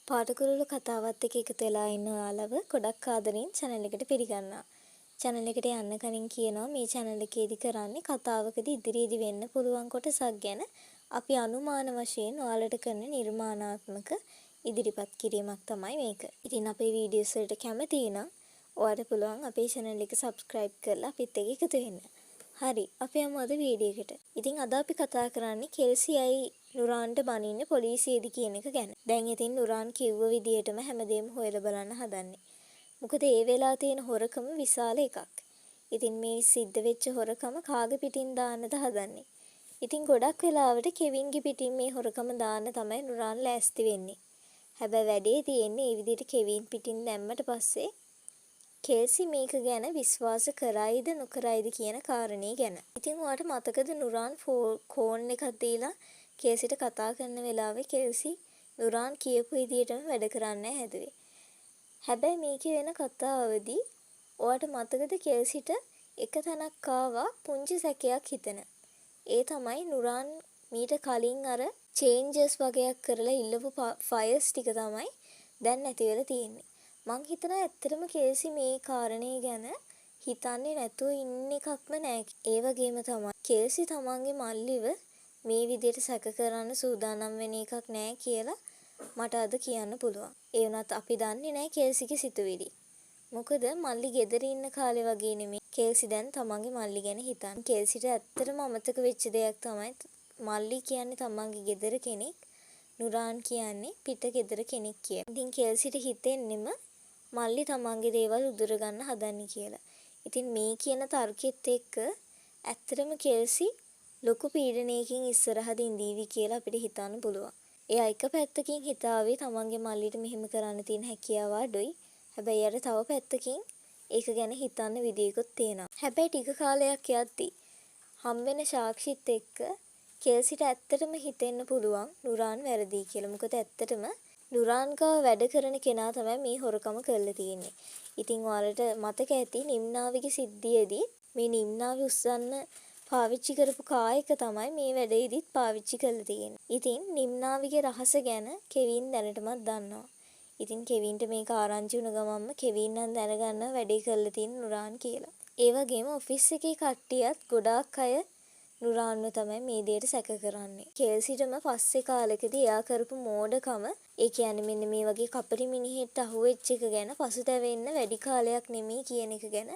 පාටකුරුළු කතාවත් එක්ක එකතු වෙලා ඉන්න ඔයාලව ගොඩක් ආදරෙන් channel එකට පිළිගන්නවා. channel එකට යන්න කලින් කියනවා මේ channel එකේදී කරන්නේ කතාවකදී ඉදිරියේදී වෙන්න පුළුවන් කොටසක් ගැන අපි අනුමාන වශයෙන් ඔයාලට කරන නිර්මාණාත්මක ඉදිරිපත් කිරීමක් තමයි මේක. ඉතින් අපේ වීඩියෝස් වලට කැමති නම් ඔයාලට පුළුවන් අපේ channel එක subscribe කරලා අපිත් එක්ක එකතු වෙන්න. හරි අපි යමු අද වීඩියෝ එකට. ඉතින් අද අපි කතා කරන්නේ කෙල්සියයි නුරාන්ට බනින්නේ පොලිසියේදී කියන එක ගැන. දැන් ඉතින් නුරාන් කිව්ව විදියටම හැමදේම හොයලා බලන්න හදන්නේ. මොකද ඒ වෙලාව තියෙන හොරකම විශාල එකක්. ඉතින් මේ සිද්ධ වෙච්ච හොරකම කාගේ පිටින් දාන්නද හදන්නේ. ඉතින් ගොඩක් වෙලාවට කෙවින්ගේ පිටින් මේ හොරකම දාන්න තමයි නුරාන් ලෑස්ති වෙන්නේ. හැබැයි වැඩේ තියෙන්නේ මේ විදිහට කෙවින් පිටින් දැම්මට පස්සේ කෙල්සි මේක ගැන විශ්වාස කරයිද නොකරයිද කියන කාරණේ ගැන. ඉතින් ඔයාලට මතකද නුරාන් ෆෝන් එකක් දීලා කෙල්සිට කතා කරන වෙලාවේ කෙල්සි නුරාන් කියපු විදිහටම වැඩ කරන්න හැදුවේ. හැබැයි මේකේ වෙන කතාවදී ඔයාලට මතකද කෙල්සිට එක තැනක් ආවා පුංචි සැකයක් හිතන. ඒ තමයි නුරාන් මීට කලින් අර චේන්ජස් වගේක් කරලා ඉල්ලපු ෆයර්ස් ටික තමයි දැන් නැති වෙලා තියෙන්නේ. මං හිතනවා ඇත්තටම කෙල්සි මේ කාරණේ ගැන හිතන්නේ නැතුව ඉන්න එකක්ම නෑ. ඒ වගේම තමයි කෙල්සි තමන්ගේ මල්ලිව මේ විදිහට සැක කරන්න සූදානම් වෙන එකක් නෑ කියලා මට අද කියන්න පුළුවන්. ඒ වුණත් අපි දන්නේ නෑ කෙල්සිගේ සිතුවිලි. මොකද මල්ලි ගෙදර ඉන්න කාලේ වගේ නෙමෙයි කෙල්සි දැන් තමන්ගේ මල්ලි ගැන හිතන්නේ. කෙල්සිට ඇත්තටම අමතක වෙච්ච දෙයක් තමයි මල්ලි කියන්නේ තමන්ගේ ගෙදර කෙනෙක්, නුරාන් කියන්නේ පිට ගෙදර කෙනෙක් කියලා. ඉතින් කෙල්සිට හිතෙන්නෙම මල්ලි තමන්ගේ දේවල් උදුර ගන්න හදන්නේ කියලා. ඉතින් මේ කියන තර්කෙත් එක්ක ඇත්තටම කෙල්සි ලොකු පීඩනයකින් ඉස්සරහට ඉඳීවි කියලා අපිට හිතන්න පුළුවන්. එයා එක පැත්තකින් හිතාවේ තමන්ගේ මල්ලිට මෙහෙම කරන්න තියෙන හැකියාව අඩුයි. හැබැයි යාට තව පැත්තකින් ඒක ගැන හිතන්න විදියකුත් තියෙනවා. හැබැයි ටික කාලයක් යද්දී හම්බෙන සාක්ෂිත් එක්ක කෙල්සිට ඇත්තටම හිතෙන්න පුළුවන් නුරාන් වැරදි කියලා. මොකද ඇත්තටම නුරාන් ගාව වැඩ කරන කෙනා තමයි මේ හොරකම කරලා තියෙන්නේ. ඉතින් ඔයාලට මතක ඇති නිම්නාවිගේ සිද්ධියේදී මේ නිම්නාවි උස්සන්න පාවිච්චි කරපු කායක තමයි මේ වැඩේදීත් පාවිච්චි කරලා තියෙන්නේ. ඉතින් නිම්නාවිගේ රහස ගැන කෙවින් දැනටමත් දන්නවා. ඉතින් කෙවින්ට මේක ආරංචි වුණ ගමන්ම කෙවින් නම් දැනගන්නවා වැඩේ කරලා තියෙන නුරාන් කියලා. ඒ වගේම ඔෆිස් එකේ කට්ටියත් ගොඩාක් අය නුරාන්ව තමයි මේ දෙයට සැක කරන්නේ. කෙල්සිටම පස්සේ කාලෙකදී එයා කරපු මෝඩකම, ඒ කියන්නේ මෙන්න මේ වගේ කපටි මිනිහෙක්ට අහුවෙච්ච එක ගැන පසුතැවෙන්න වැඩි කාලයක් නෙමෙයි කියන එක ගැන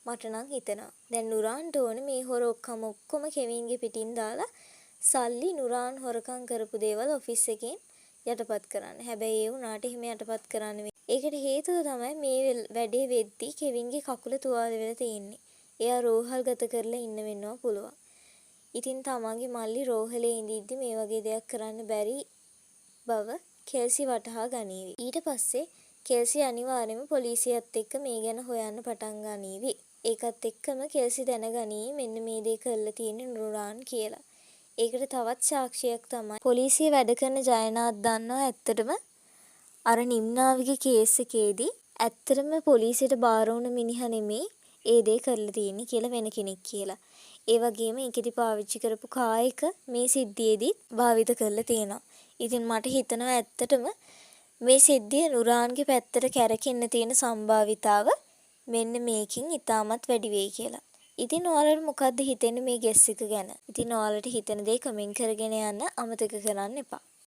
මට නම් හිතෙනවා. දැන් නුරාන්ට ඕනේ මේ හොර ඔක්කොම කෙවින්ගේ පිටින් දාලා සල්ලි නුරාන් හොරකම් කරපු දේවල් ඔෆිස් එකෙන් යටපත් කරන්න. හැබැයි ඒ වුණාට එහෙම යටපත් කරන්න ඒකට හේතුව තමයි මේ වැඩේ වෙද්දී කෙවින්ගේ කකුල තුවාල වෙලා තියෙන්නේ. එයා රෝහල් ගත කරලා ඉන්න වෙනවා පුළුවන්. ඉතින් තමන්ගේ මල්ලි රෝහලේ ඉඳිද්දි මේ වගේ දෙයක් කරන්න බැරි බව කෙල්සි වටහා ගනීවි. ඊට පස්සේ කෙල්සි අනිවාර්යයෙන්ම පොලිසියත් එක්ක මේ ගැන හොයන්න පටන් ගනීවි. ඒකත් එක්කම කෙල්සි දැනගනී මෙන්න මේ දේ කරලා තියෙන්නේ නුරාන් කියලා. ඒකට තවත් සාක්ෂියක් තමයි පොලිසිය වැඩ කරන ජයනාත් දන්නවා ඇත්තටම අර නිම්නාවිගේ කේස් එකේදී ඇත්තටම පොලිසියට බාර වුණ මිනිහා නෙමෙයි ඒ දේ කරලා තියෙන්නේ කියලා වෙන කෙනෙක් කියලා. ඒ වගේම ඒකෙදි පාවිච්චි කරපු කායක මේ සිද්ධියේදී භාවිත කරලා තියෙනවා. ඉතින් මට හිතෙනවා ඇත්තටම මේ සිද්ධිය නුරාන්ගේ පැත්තට කැරකෙන්න තියෙන සම්භාවිතාව මෙන්න මේකින් ඉතාමත් වැඩි වෙයි කියලා. ඉතින් ඔයාලට මොකද්ද හිතෙන්නේ මේ ගෙස් එක ගැන? ඉතින් ඔයාලට හිතෙන දේ කමෙන්ට් කරගෙන යන්න අමතක කරන්න එපා.